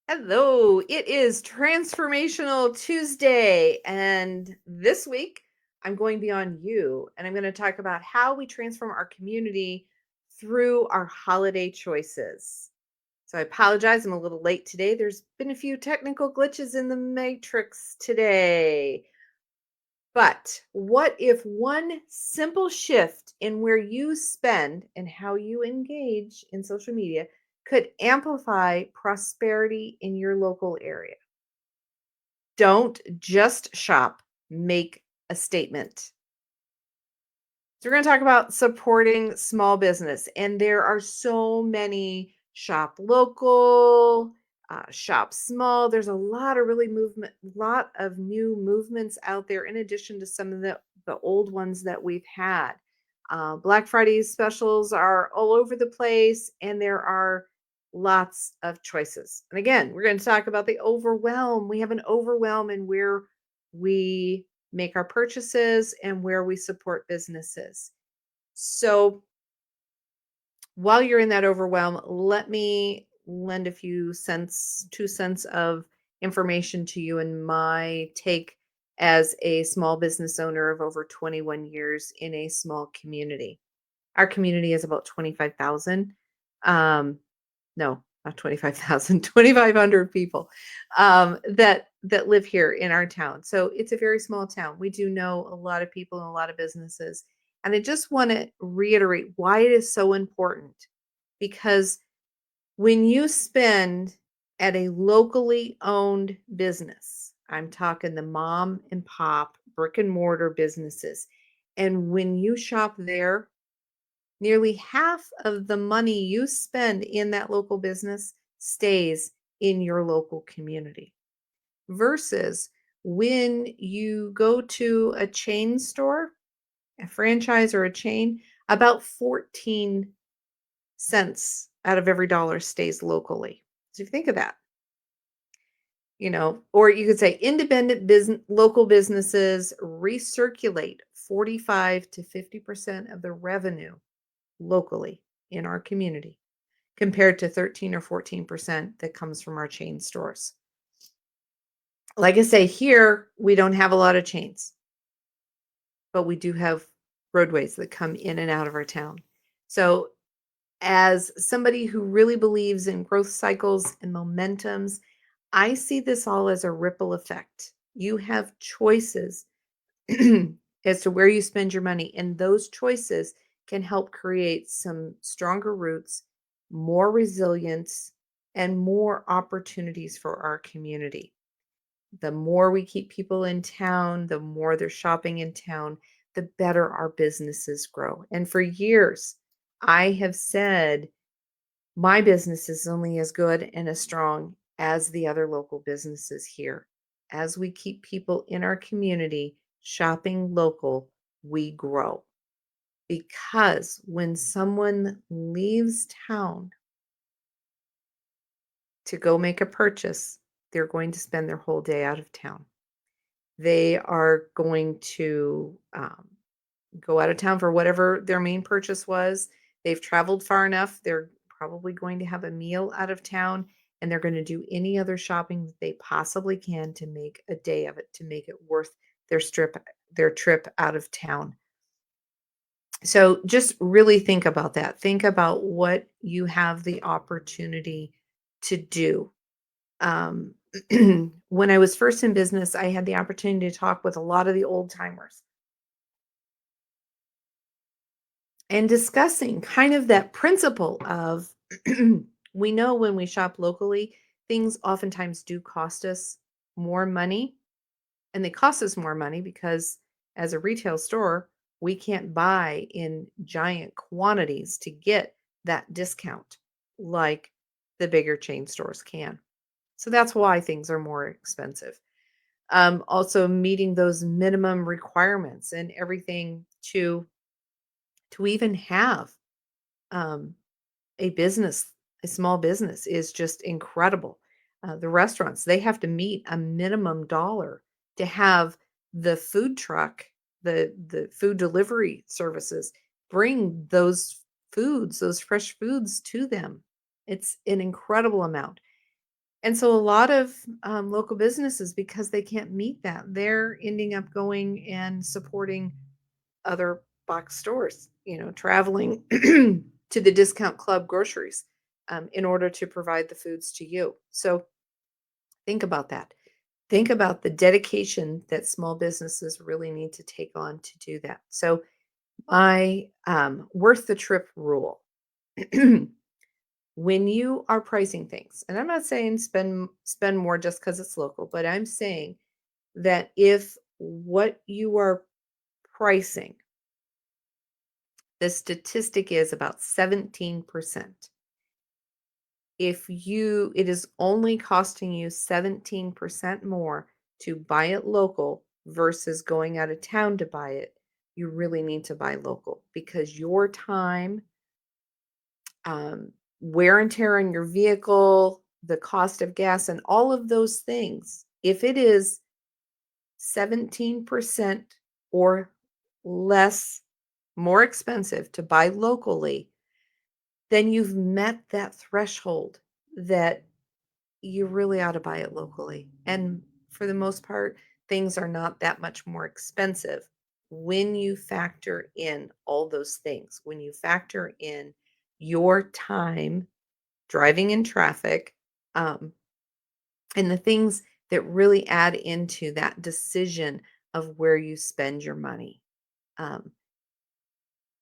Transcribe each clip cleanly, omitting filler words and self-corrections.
Hello, it is Transformational Tuesday, and this week I'm going beyond you, and I'm going to talk about how we transform our community through our holiday choices. So I apologize, I'm a little late today. There's been a few technical glitches in the matrix today. But what if one simple shift in where you spend and how you engage in social media could amplify prosperity in your local area? Don't just shop, make a statement. So, we're going to talk about supporting small business, and there are so many shop local, shop small. There's a lot of lot of new movements out there, in addition to some of the old ones that we've had. Black Friday specials are all over the place, and there are lots of choices. And again, we're going to talk about the overwhelm. We have an overwhelm in where we make our purchases and where we support businesses. So while you're in that overwhelm, let me lend a few cents, 2 cents of information to you and my take as a small business owner of over 21 years in a small community. Our community is about 25,000. No, not 25,000, 2,500 people that live here in our town. So it's a very small town. We do know a lot of people and a lot of businesses. And I just want to reiterate why it is so important, because when you spend at a locally owned business, I'm talking the mom and pop brick and mortar businesses, and when you shop there, nearly half of the money you spend in that local business stays in your local community. Versus when you go to a chain store, a franchise or a chain, about 14 cents out of every dollar stays locally. So if you think of that, or you could say independent business, local businesses recirculate 45 to 50% of the revenue locally in our community, compared to 13 or 14% that comes from our chain stores. Like I say, here we don't have a lot of chains, but we do have roadways that come in and out of our town. So, as somebody who really believes in growth cycles and momentums, I see this all as a ripple effect. You have choices as to where you spend your money, and those choices can help create some stronger roots, more resilience, and more opportunities for our community. The more we keep people in town, the more they're shopping in town, the better our businesses grow. And for years, I have said my business is only as good and as strong as the other local businesses here. As we keep people in our community shopping local, we grow. Because when someone leaves town to go make a purchase, they're going to spend their whole day out of town. They are going to go out of town for whatever their main purchase was. They've traveled far enough. They're probably going to have a meal out of town, and they're going to do any other shopping that they possibly can to make a day of it, to make it worth their trip out of town. So just really think about that. Think about what you have the opportunity to do. Um, when I was first in business, I had the opportunity to talk with a lot of the old timers and discussing kind of that principle of we know when we shop locally, things oftentimes do cost us more money. And they cost us more money because as a retail store, we can't buy in giant quantities to get that discount like the bigger chain stores can. So that's why things are more expensive. Also meeting those minimum requirements and everything to even have um, a business, a small business is just incredible. The restaurants, they have to meet a minimum dollar to have the food truck, the food delivery services bring those foods, those fresh foods to them. It's an incredible amount. And so a lot of local businesses, because they can't meet that, they're ending up going and supporting other box stores, traveling to the discount club groceries in order to provide the foods to you. So think about that. Think about the dedication that small businesses really need to take on to do that. So, my worth the trip rule. When you are pricing things, and I'm not saying spend more just because it's local, but I'm saying that if what you are pricing, the statistic is about 17%. If it is only costing you 17% more to buy it local versus going out of town to buy it, you really need to buy local because your time, um, wear and tear on your vehicle, the cost of gas, and all of those things, if it is 17% or less more expensive to buy locally, then you've met that threshold that you really ought to buy it locally. And for the most part, things are not that much more expensive when you factor in all those things. When you factor in your time driving in traffic, um, and the things that really add into that decision of where you spend your money. Um,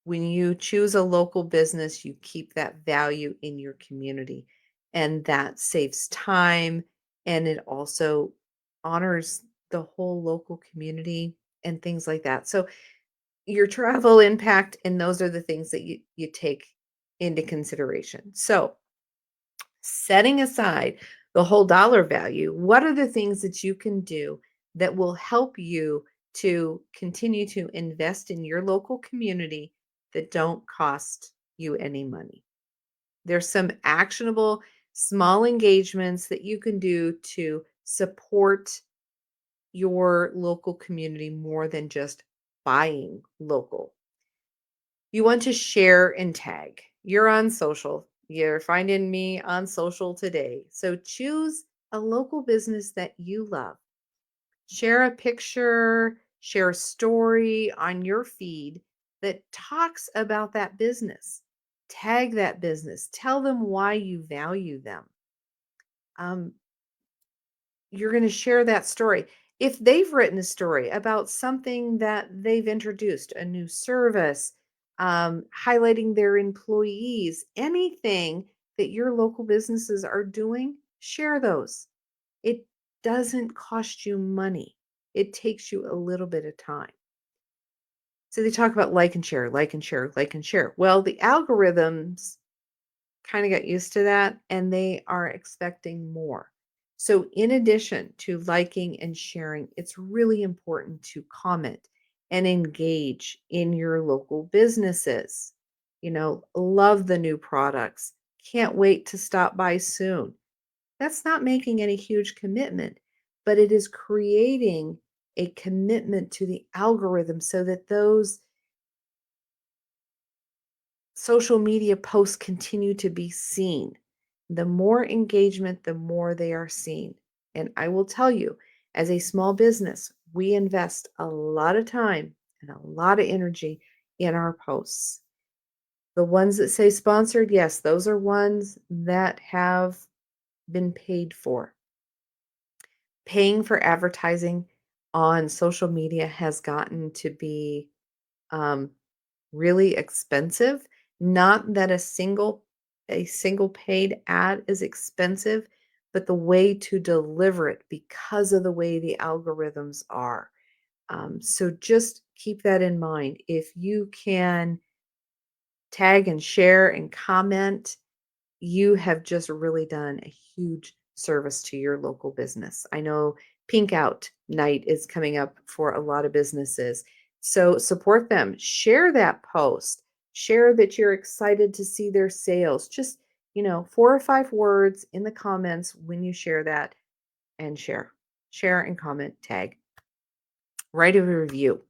when you choose a local business, you keep that value in your community, and that saves time, and it also honors the whole local community and things like that. So, your travel impact, and those are the things that you take into consideration. So, setting aside the whole dollar value, what are the things that you can do that will help you to continue to invest in your local community that don't cost you any money? There's some actionable small engagements that you can do to support your local community more than just buying local. You want to share and tag. You're on social. You're finding me on social today. So choose a local business that you love. Share a picture, share a story on your feed that talks about that business. Tag that business. Tell them why you value them. Um, you're going to share that story. If they've written a story about something that they've introduced, a new service, highlighting their employees, anything that your local businesses are doing, share those. It doesn't cost you money, it takes you a little bit of time. So they talk about like and share, like and share, like and share. Well, the algorithms kind of got used to that and they are expecting more. So, in addition to liking and sharing, it's really important to comment and engage in your local businesses. Love the new products. Can't wait to stop by soon. That's not making any huge commitment, but it is creating a commitment to the algorithm so that those social media posts continue to be seen. The more engagement, the more they are seen. And I will tell you, as a small business, we invest a lot of time and a lot of energy in our posts. The ones that say sponsored, yes, those are ones that have been paid for. Paying for advertising on social media has gotten to be um, really expensive. Not that a single paid ad is expensive, but the way to deliver it because of the way the algorithms are. So just keep that in mind. If you can tag and share and comment, you have just really done a huge service to your local business. I know Pink Out Night is coming up for a lot of businesses. So support them. Share that post. Share that you're excited to see their sales. Just, 4 or 5 words in the comments when you share that and share. Share and comment, tag. Write a review.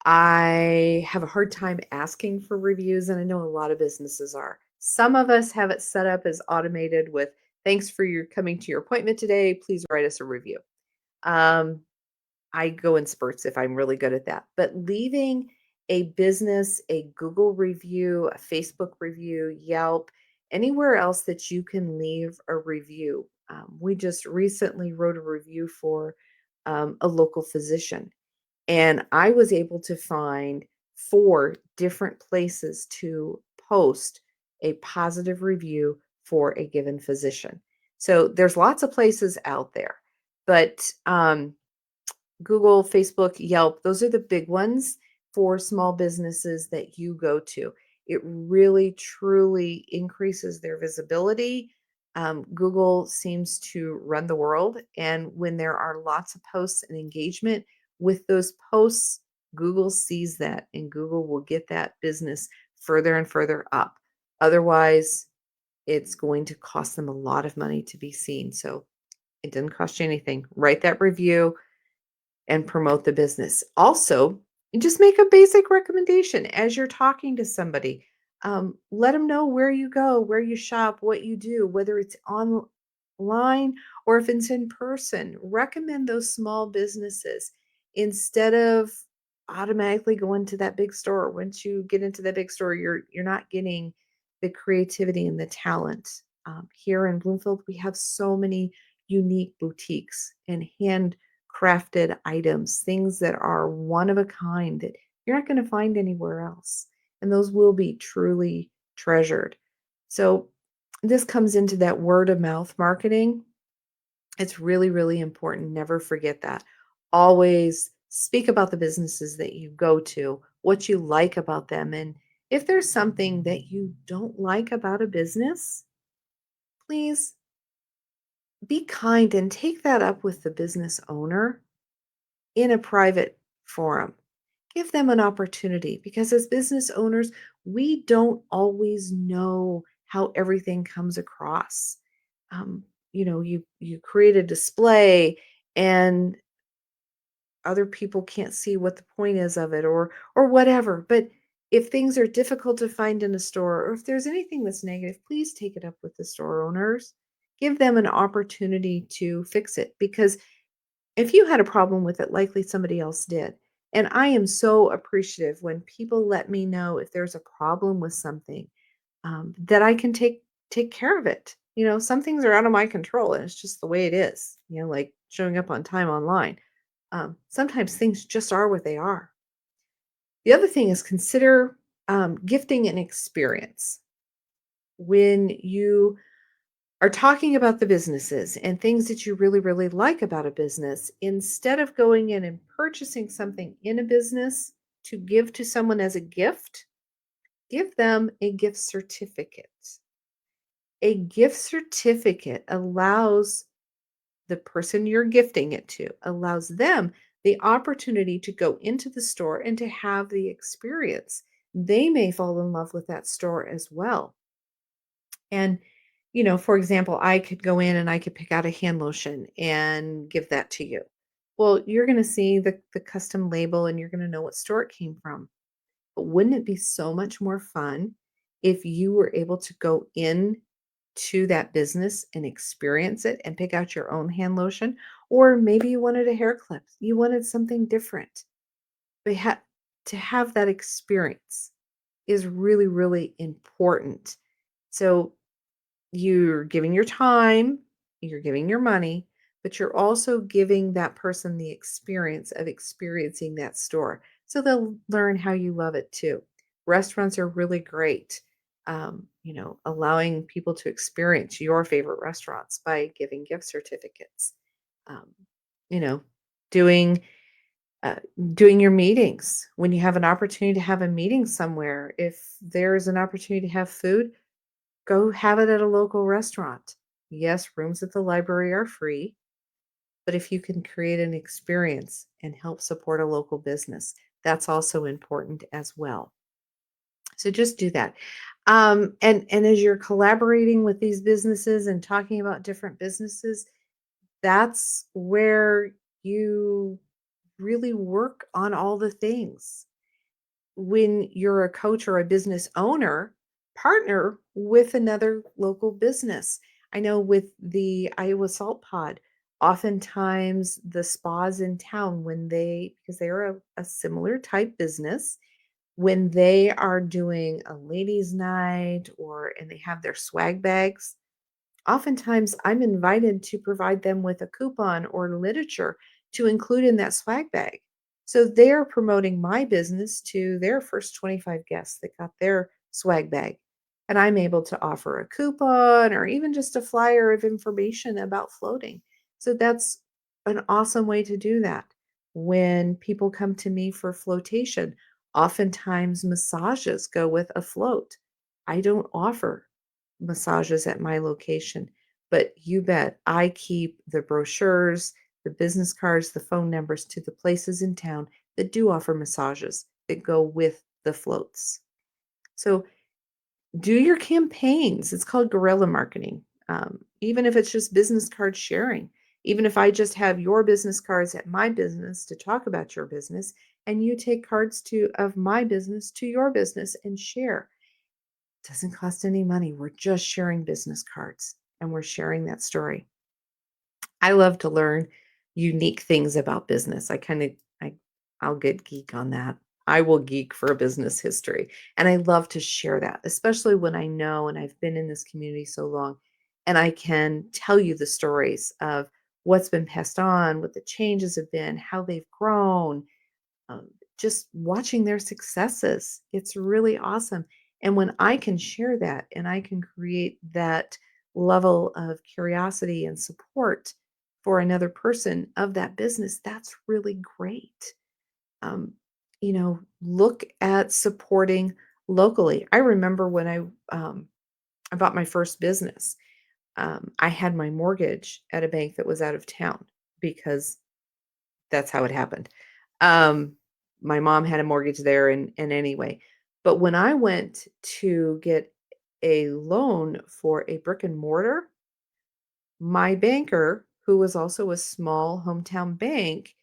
I have a hard time asking for reviews, and I know a lot of businesses are. Some of us have it set up as automated with Thanks for your coming to your appointment today. Please write us a review. Um, I go in spurts if I'm really good at that. But leaving a business, a Google review, a Facebook review, Yelp, anywhere else that you can leave a review. We just recently wrote a review for a local physician, and I was able to find 4 different places to post a positive review for a given physician. So there's lots of places out there, but Google, Facebook, Yelp, those are the big ones for small businesses that you go to. It really truly increases their visibility. Google seems to run the world. And when there are lots of posts and engagement with those posts, Google sees that and Google will get that business further and further up. Otherwise, it's going to cost them a lot of money to be seen. So it doesn't cost you anything. Write that review and promote the business. Also, just make a basic recommendation as you're talking to somebody. Let them know where you go, where you shop, what you do, whether it's online or if it's in person. Recommend those small businesses instead of automatically going to that big store. Once you get into that big store, you're not getting the creativity and the talent. Here in Bloomfield, we have so many unique boutiques and handcrafted items, things that are one of a kind that you're not going to find anywhere else. And those will be truly treasured. So, this comes into that word of mouth marketing. It's really, really important. Never forget that. Always speak about the businesses that you go to, what you like about them. And if there's something that you don't like about a business, please be kind and take that up with the business owner in a private forum. Give them an opportunity because as business owners, we don't always know how everything comes across. Um, you create a display and other people can't see what the point is of it or whatever. But if things are difficult to find in a store or if there's anything that's negative, please take it up with the store owners. Give them an opportunity to fix it because if you had a problem with it, likely somebody else did. And I am so appreciative when people let me know if there's a problem with something, that I can take care of it. Some things are out of my control, and it's just the way it is. Like showing up on time online. Sometimes things just are what they are. The other thing is consider gifting an experience. When you are talking about the businesses and things that you really, really like about a business, instead of going in and purchasing something in a business to give to someone as a gift, give them a gift certificate. A gift certificate allows the person you're gifting it to, allows them the opportunity to go into the store and to have the experience. They may fall in love with that store as well. And, for example, I could go in and I could pick out a hand lotion and give that to you. Well, you're going to see the custom label and you're going to know what store it came from. But wouldn't it be so much more fun if you were able to go in to that business and experience it and pick out your own hand lotion? Or maybe you wanted a hair clip, you wanted something different. But to have that experience is really, really important. So you're giving your time, you're giving your money, but you're also giving that person the experience of experiencing that store. So they'll learn how you love it too. Restaurants are really great, allowing people to experience your favorite restaurants by giving gift certificates. Um, you know, doing uh, doing your meetings when you have an opportunity to have a meeting somewhere. If there's an opportunity to have food, go have it at a local restaurant. Yes, rooms at the library are free, but if you can create an experience and help support a local business, that's also important as well. So just do that. And as you're collaborating with these businesses and talking about different businesses, that's where you really work on all the things. When you're a coach or a business owner, partner with another local business. I know with the Iowa Salt Pod, oftentimes the spas in town, when because they're a similar type business, when they are doing a ladies' night and they have their swag bags, oftentimes I'm invited to provide them with a coupon or literature to include in that swag bag. So they're promoting my business to their first 25 guests that got their swag bag. And I'm able to offer a coupon or even just a flyer of information about floating. So that's an awesome way to do that. When people come to me for flotation, oftentimes massages go with a float. I don't offer massages at my location. But you bet I keep the brochures, the business cards, the phone numbers to the places in town that do offer massages that go with the floats. So do your campaigns. It's called guerrilla marketing. Even if it's just business card sharing, even if I just have your business cards at my business to talk about your business, and you take cards to of my business to your business and share, doesn't cost any money. We're just sharing business cards and we're sharing that story. I love to learn unique things about business. I I'll get geek on that. I will geek for a business history. And I love to share that, especially when I know and I've been in this community so long and I can tell you the stories of what's been passed on, what the changes have been, how they've grown, um, just watching their successes. It's really awesome. And when I can share that and I can create that level of curiosity and support for another person of that business, that's really great. Um, look at supporting locally. I remember when I bought my first business, I had my mortgage at a bank that was out of town because that's how it happened. Um, my mom had a mortgage there and anyway. But when I went to get a loan for a brick and mortar, my banker, who was also a small hometown bank,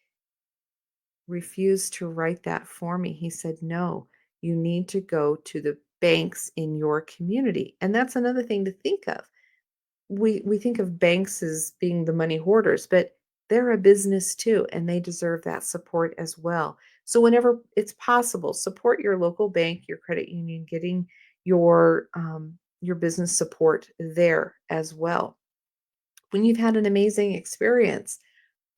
refused to write that for me. He said, "No, you need to go to the banks in your community." And that's another thing to think of. We think of banks as being the money hoarders, but they're a business too, and they deserve that support as well. So whenever it's possible, support your local bank, your credit union, getting your business support there as well. When you've had an amazing experience,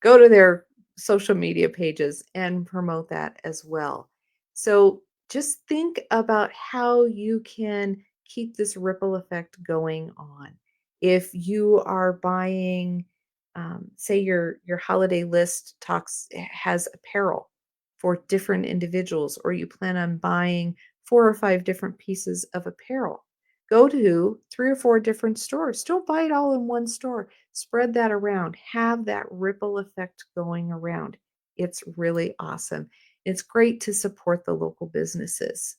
go to their social media pages and promote that as well. So just think about how you can keep this ripple effect going on. If you are buying, say your holiday list talks has apparel for different individuals, or you plan on buying 4 or 5 different pieces of apparel. Go to 3 or 4 different stores. Don't buy it all in one store. Spread that around. Have that ripple effect going around. It's really awesome. It's great to support the local businesses.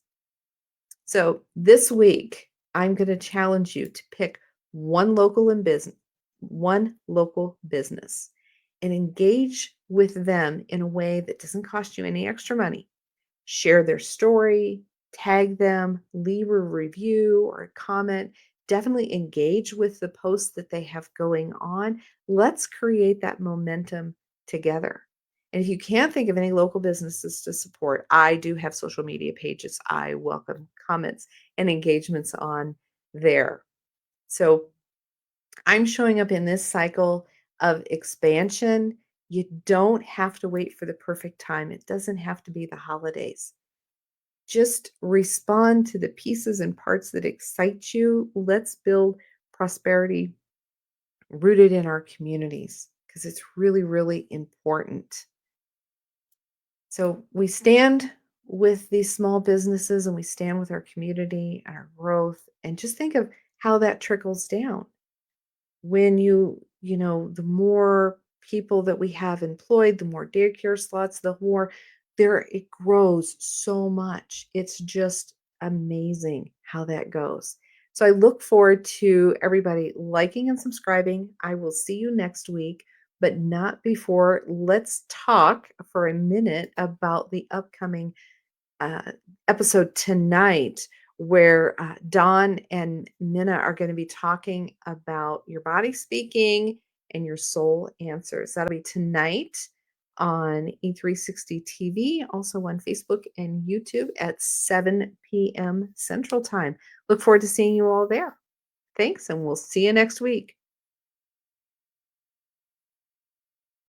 So this week, I'm going to challenge you to pick one local business and engage with them in a way that doesn't cost you any extra money. Share their story, tag them, leave a review or a comment. Definitely engage with the posts that they have going on. Let's create that momentum together. And if you can't think of any local businesses to support, I do have social media pages. I welcome comments and engagements on there. So I'm showing up in this cycle of expansion. You don't have to wait for the perfect time. It doesn't have to be the holidays. Just respond to the pieces and parts that excite you. Let's build prosperity rooted in our communities because it's really, really important. So we stand with these small businesses and we stand with our community and our growth, and just think of how that trickles down. When the more people that we have employed, the more daycare slots, the more there it grows so much. It's just amazing how that goes. So I look forward to everybody liking and subscribing. I will see you next week, but not before. Let's talk for a minute about the upcoming uh, episode tonight. where Don and Minna are going to be talking about your body speaking and your soul answers. That'll be tonight on E360 TV, also on Facebook and YouTube at 7 p.m. Central Time. Look forward to seeing you all there. Thanks, and we'll see you next week.